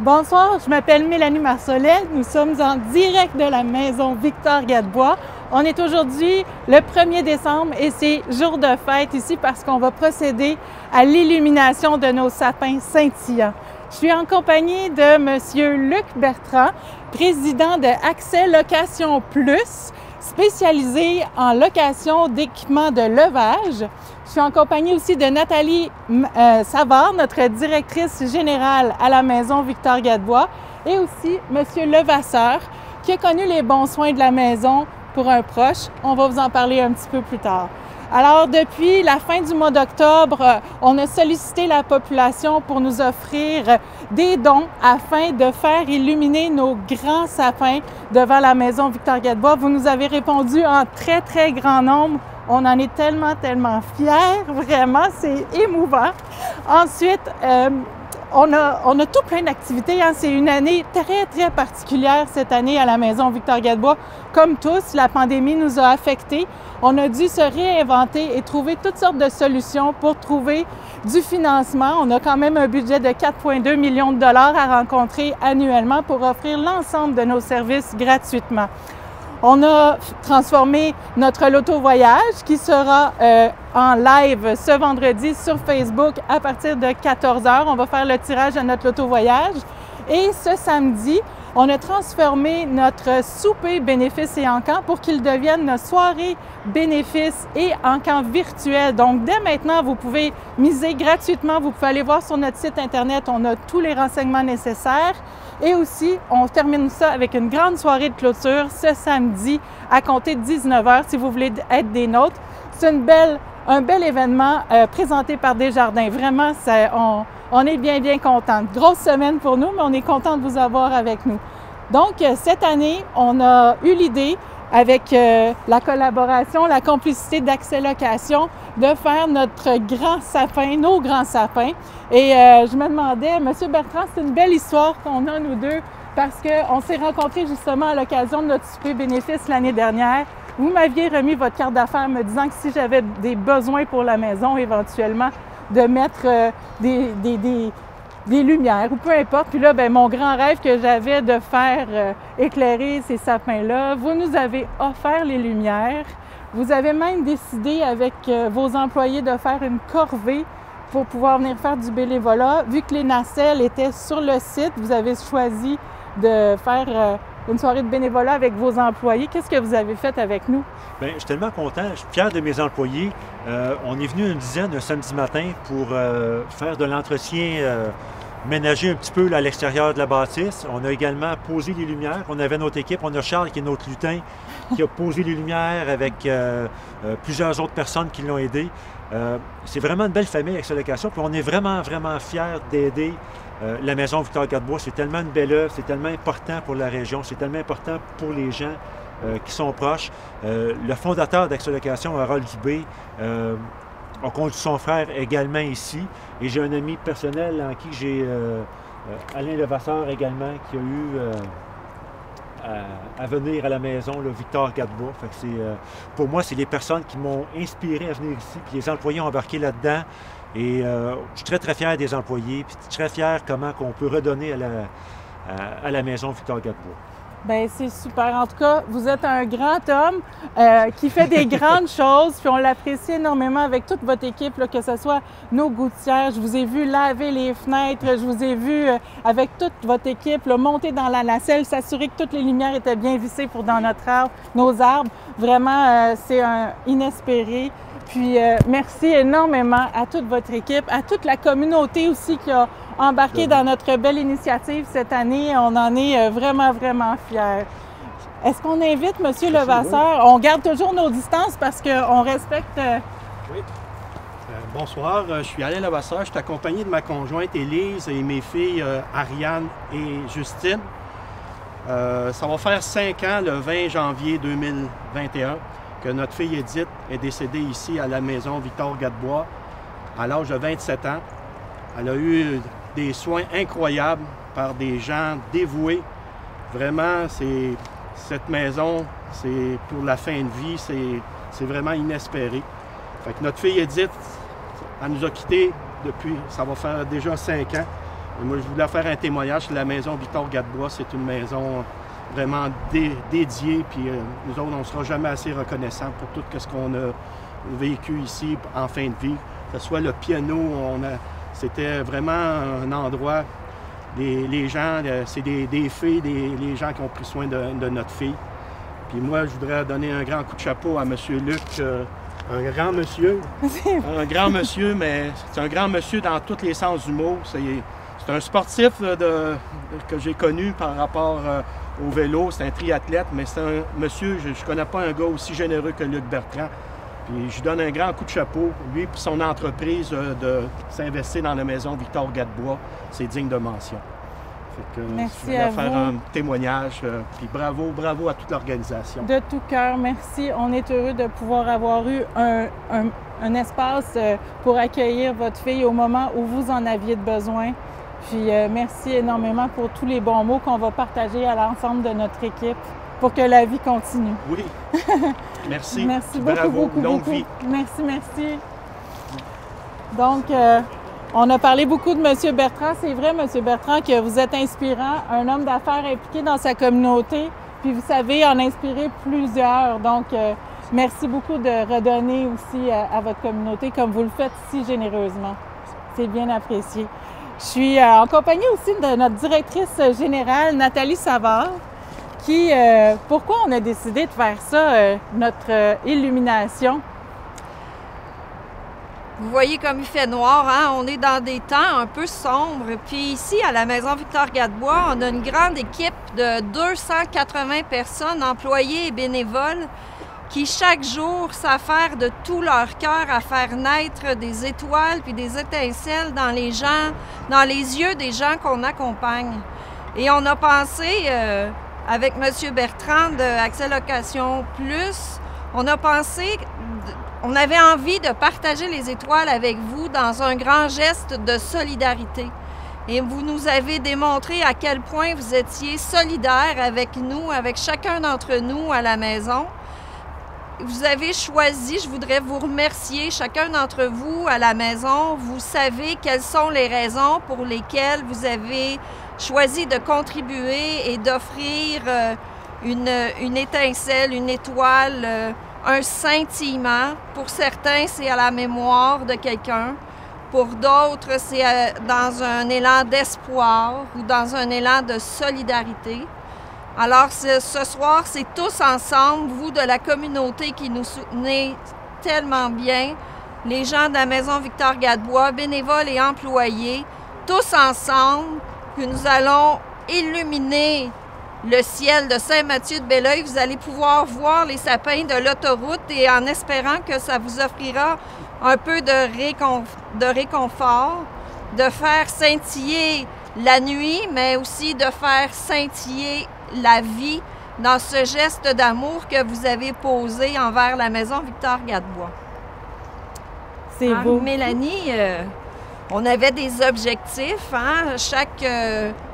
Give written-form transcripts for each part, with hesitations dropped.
Bonsoir, je m'appelle Mélanie Marcelet. Nous sommes en direct de la maison Victor-Gadebois. On est aujourd'hui le 1er décembre et c'est jour de fête ici parce qu'on va procéder à l'illumination de nos sapins scintillants. Je suis en compagnie de M. Luc Bertrand, président de Accès Location Plus, spécialisé en location d'équipements de levage. Je suis en compagnie aussi de Nathalie Savard, notre directrice générale à la maison Victor-Gadebois, et aussi M. Levasseur, qui a connu les bons soins de la maison pour un proche. On va vous en parler un petit peu plus tard. Alors, depuis la fin du mois d'octobre, on a sollicité la population pour nous offrir des dons afin de faire illuminer nos grands sapins devant la maison Victor-Gadebois. Vous nous avez répondu en très, très grand nombre. On en est tellement, tellement fiers. Vraiment, c'est émouvant. Ensuite, on a tout plein d'activités. Hein. C'est une année très, très particulière cette année à la maison Victor-Gadebois. Comme tous, la pandémie nous a affectés. On a dû se réinventer et trouver toutes sortes de solutions pour trouver du financement. On a quand même un budget de 4,2 millions de dollars à rencontrer annuellement pour offrir l'ensemble de nos services gratuitement. On a transformé notre loto voyage qui sera en live ce vendredi sur Facebook à partir de 14 h. On va faire le tirage de notre loto voyage. Et ce samedi, on a transformé notre souper bénéfices et encans pour qu'il devienne notre soirée bénéfices et encans virtuel. Donc, dès maintenant, vous pouvez miser gratuitement. Vous pouvez aller voir sur notre site Internet. On a tous les renseignements nécessaires. Et aussi, on termine ça avec une grande soirée de clôture ce samedi à compter de 19 h si vous voulez être des nôtres. C'est un bel événement présenté par Desjardins. Vraiment, on est bien, bien contents. Grosse semaine pour nous, mais on est content de vous avoir avec nous. Donc, cette année, on a eu l'idée, avec la collaboration, la complicité d'Accès Location, de faire notre grand sapin, nos grands sapins. Et je me demandais, M. Bertrand, c'est une belle histoire qu'on a, nous deux, parce qu'on s'est rencontrés justement à l'occasion de notre souper bénéfice l'année dernière. Vous m'aviez remis votre carte d'affaires me disant que si j'avais des besoins pour la maison, éventuellement, de mettre des lumières ou peu importe. Puis là, bien, mon grand rêve que j'avais de faire éclairer ces sapins-là, vous nous avez offert les lumières. Vous avez même décidé avec vos employés de faire une corvée pour pouvoir venir faire du bénévolat. Vu que les nacelles étaient sur le site, vous avez choisi de faire une soirée de bénévolat avec vos employés. Qu'est-ce que vous avez fait avec nous? Bien, je suis tellement content, je suis fier de mes employés. On est venu une dizaine un samedi matin pour faire de l'entretien ménager un petit peu là, à l'extérieur de la bâtisse. On a également posé les lumières. On avait notre équipe. On a Charles, qui est notre lutin, qui a posé les lumières avec plusieurs autres personnes qui l'ont aidé. C'est vraiment une belle famille avec cette location. Puis on est vraiment, vraiment fiers d'aider la maison Victor-Gadebois. C'est tellement une belle œuvre. C'est tellement important pour la région. C'est tellement important pour les gens qui sont proches. Le fondateur d'Accès Location, Harold Dubé, a conduit son frère également ici. Et j'ai un ami personnel en qui j'ai Alain Levasseur également, qui a eu à venir à la maison, le Victor-Gadebois. Fait que pour moi, c'est les personnes qui m'ont inspiré à venir ici. Puis les employés ont embarqué là-dedans. Et je suis très, très fier des employés. Puis très fier comment on peut redonner à la maison Victor-Gadebois. Bien, c'est super. En tout cas, vous êtes un grand homme qui fait des grandes choses, puis on l'apprécie énormément avec toute votre équipe, là, que ce soit nos gouttières. Je vous ai vu laver les fenêtres, je vous ai vu avec toute votre équipe là, monter dans la nacelle, s'assurer que toutes les lumières étaient bien vissées pour dans nos arbres. Vraiment, c'est un inespéré. Puis, merci énormément à toute votre équipe, à toute la communauté aussi qui a embarqué dans notre belle initiative cette année. On en est vraiment, vraiment fiers. Est-ce qu'on invite M. Levasseur? On garde toujours nos distances parce qu'on respecte... Oui. Bonsoir, je suis Alain Levasseur. Je suis accompagné de ma conjointe Élise et mes filles Ariane et Justine. Ça va faire 5 ans, le 20 janvier 2021, que notre fille Edith est décédée ici à la maison Victor-Gadebois à l'âge de 27 ans. Elle a eu des soins incroyables par des gens dévoués. Vraiment, cette maison, c'est pour la fin de vie, c'est vraiment inespéré. Fait que notre fille Edith, elle nous a quittés depuis, ça va faire déjà 5 ans. Et moi, je voulais faire un témoignage. La maison Victor Gadebois, c'est une maison vraiment dédiée. Puis nous autres, on ne sera jamais assez reconnaissants pour tout ce qu'on a vécu ici en fin de vie. Que ce soit le piano, c'était vraiment un endroit. Les gens, c'est des filles, les gens qui ont pris soin de notre fille. Puis moi, je voudrais donner un grand coup de chapeau à M. Luc, un grand monsieur. Un grand monsieur, mais c'est un grand monsieur dans tous les sens du mot. C'est un sportif que j'ai connu par rapport au vélo. C'est un triathlète, mais c'est un monsieur, je ne connais pas un gars aussi généreux que Luc Bertrand. Puis je lui donne un grand coup de chapeau. Lui et son entreprise de s'investir dans la maison Victor Gadebois, c'est digne de mention. Fait que, merci à à faire vous. un témoignage. Puis bravo à toute l'organisation. De tout cœur, merci. On est heureux de pouvoir avoir eu un espace pour accueillir votre fille au moment où vous en aviez besoin. Puis merci énormément pour tous les bons mots qu'on va partager à l'ensemble de notre équipe pour que la vie continue. Oui. Merci. Merci beaucoup, longue beaucoup. vie. Merci. Donc, on a parlé beaucoup de M. Bertrand. C'est vrai, M. Bertrand, que vous êtes inspirant, un homme d'affaires impliqué dans sa communauté, puis vous savez en inspirer plusieurs. Donc, merci beaucoup de redonner aussi à votre communauté comme vous le faites si généreusement. C'est bien apprécié. Je suis en compagnie aussi de notre directrice générale, Nathalie Savard, qui, pourquoi on a décidé de faire ça, notre illumination? Vous voyez comme il fait noir, hein? On est dans des temps un peu sombres. Puis ici, à la maison Victor Gadebois, on a une grande équipe de 280 personnes, employés et bénévoles, qui chaque jour s'affairent de tout leur cœur à faire naître des étoiles puis des étincelles dans les gens, dans les yeux des gens qu'on accompagne. Et on a pensé, avec M. Bertrand de Accès Location Plus, on avait envie de partager les étoiles avec vous dans un grand geste de solidarité. Et vous nous avez démontré à quel point vous étiez solidaires avec nous, avec chacun d'entre nous à la maison. Vous avez choisi, je voudrais vous remercier, chacun d'entre vous à la maison. Vous savez quelles sont les raisons pour lesquelles vous avez choisi de contribuer et d'offrir une étincelle, une étoile, un scintillement. Pour certains, c'est à la mémoire de quelqu'un. Pour d'autres, c'est dans un élan d'espoir ou dans un élan de solidarité. Alors, ce soir, c'est tous ensemble, vous de la communauté qui nous soutenez tellement bien, les gens de la maison Victor Gadebois, bénévoles et employés, tous ensemble, que nous allons illuminer le ciel de Saint-Mathieu-de-Belleuil. Vous allez pouvoir voir les sapins de l'autoroute et en espérant que ça vous offrira un peu de réconfort, de faire scintiller la nuit, mais aussi de faire scintiller la vie dans ce geste d'amour que vous avez posé envers la maison Victor Gadebois. C'est beau. Mélanie, on avait des objectifs. Hein?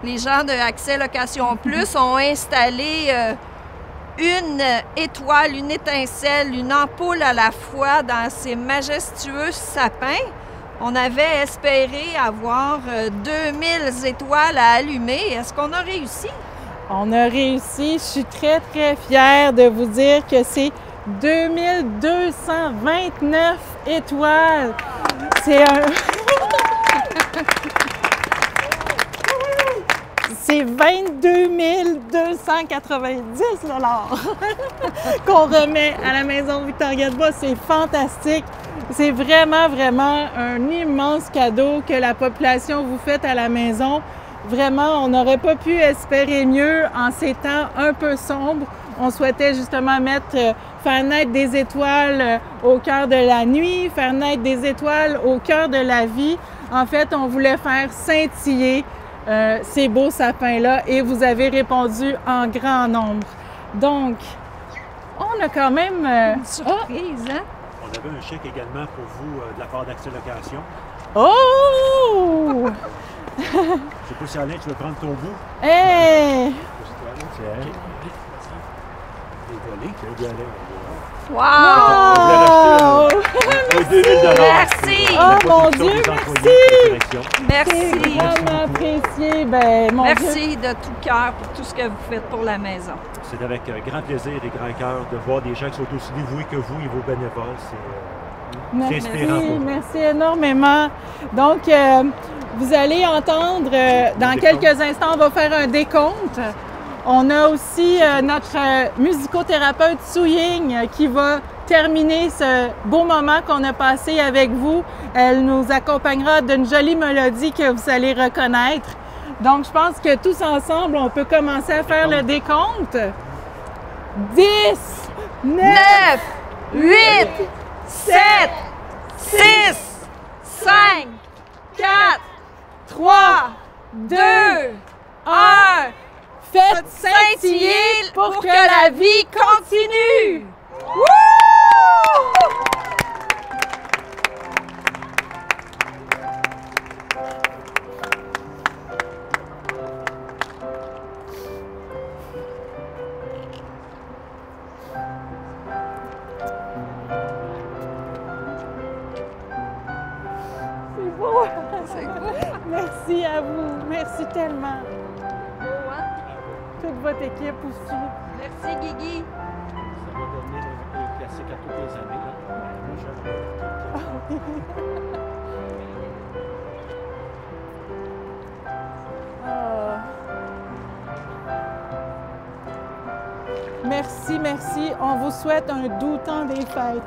Les gens de Accès Location Plus ont installé une étoile, une étincelle, une ampoule à la fois dans ces majestueux sapins. On avait espéré avoir 2000 étoiles à allumer. Est-ce qu'on a réussi? On a réussi. Je suis très, très fière de vous dire que c'est 2229 étoiles. C'est C'est 22 290 $ qu'on remet à la maison Victor Gadebois. C'est fantastique. C'est vraiment, vraiment un immense cadeau que la population vous fait à la maison. Vraiment, on n'aurait pas pu espérer mieux en ces temps un peu sombres. On souhaitait justement faire naître des étoiles au cœur de la nuit, faire naître des étoiles au cœur de la vie. En fait, on voulait faire scintiller ces beaux sapins-là et vous avez répondu en grand nombre. Donc, on a quand même... Une surprise, hein? On avait un chèque également pour vous de la part d'Accès Location. Oh! Je ne sais pas si Alain, tu veux prendre ton bout? Hey! C'est Alain. Désolé. Wow! Wow! Un 2000 $. Merci! Oh mon Dieu, merci! Merci! C'est vraiment apprécié. Ben, mon Dieu. Merci de tout cœur pour tout ce que vous faites pour la maison. C'est avec grand plaisir et grand cœur de voir des gens qui sont aussi dévoués que vous et vos bénévoles. C'est inspirant pour nous. Merci énormément. Donc, vous allez entendre, dans quelques instants, on va faire un décompte. On a aussi notre musicothérapeute Su Ying qui va terminer ce beau moment qu'on a passé avec vous. Elle nous accompagnera d'une jolie mélodie que vous allez reconnaître. Donc, je pense que tous ensemble, on peut commencer à faire le décompte. 10, 9, 8, 7, 6, 5, 4, 3, 2, 1. Faites Scintiller pour que la vie continue! Wouh! C'est beau. C'est beau. Merci à vous. Merci tellement. Beau, hein? Toute votre équipe aussi. Merci, Guigui. Ça va devenir un classique à toutes les années. Là. Moi, Ah. Merci, merci. On vous souhaite un doux temps des fêtes.